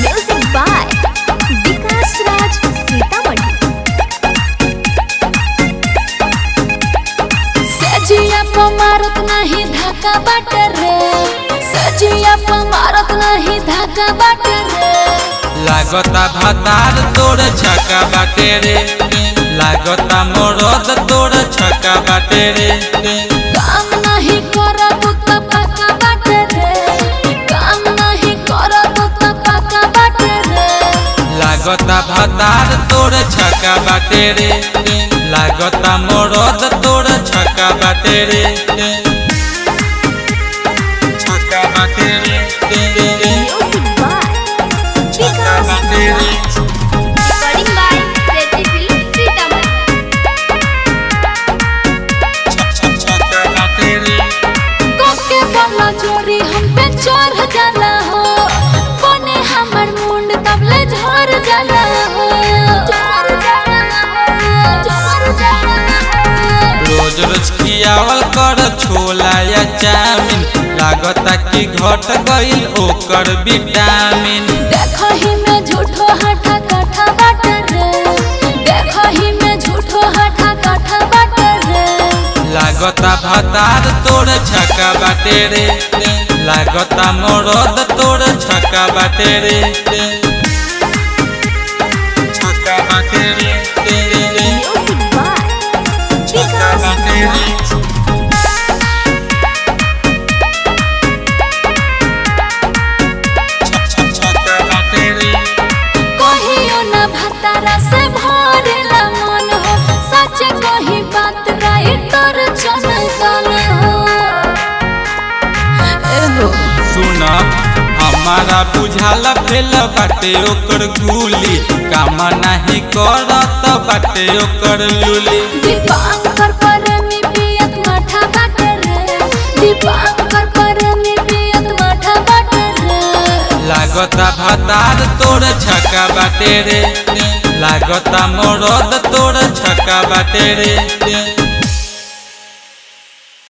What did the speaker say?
Music by Vikas Raj Sitamarhi। सजिया पर मारत नहीं धाका बाटे रे, सजिया पर मारत नहीं धाका बाटे रे। लागता भातार तोड़ छक्का बाटे रे, लागता मोरद तोड़ छक्का बाटे रे। काम नहीं करब त पक्का बाटे रे, काम नहीं करब त पक्का बाटे रे। लागता भातार तोड़ छक्का बाटे रे, लागता मोरद तोड़ छक्का बाटे रे। छक्का बाटे रे, Music by Vikas Raj। Recording by Seti Film Sitamarhi। छक्का बाटे रे। कोके वाला जोड़ी हम पे चढ़ जाला हो, बने हमर मुंड तबले झड़ जाला हो, झड़ जाला हो, झड़ जाला हो। रोज रोज खियावल कर छोला या चाउमीन, लागता कि घट गईल ओकर विटामिन। देखही में झूठो हठा कठा बाटे रे, देखही में झूठो हठा कठा बाटे रे। लागता भातार तोड़ छक्का बाटे रे, लागता मोरद तोड़ छक्का बाटे रे। छक्का बाटे रे, Music by छक्का Vikas बाटे रे। Raj। छक्का बाटे रे। कहियो ना भतारा से भरेला मन हो, सच कही बात राइटर चंदन हो। एहो सुन हमारा बुझाला फेल बाटे ओकर गुली, काम नहीं करत बाटे ओकर लूली। दीपांकर प्रेमी पियत माठा बाटे रे, दीपांकर प्रेमी पियत माठा बाटे रे। लागता भातार तोड़ छक्का बाटे रे, लागता मोरद तोड़ छक्का बाटे रे।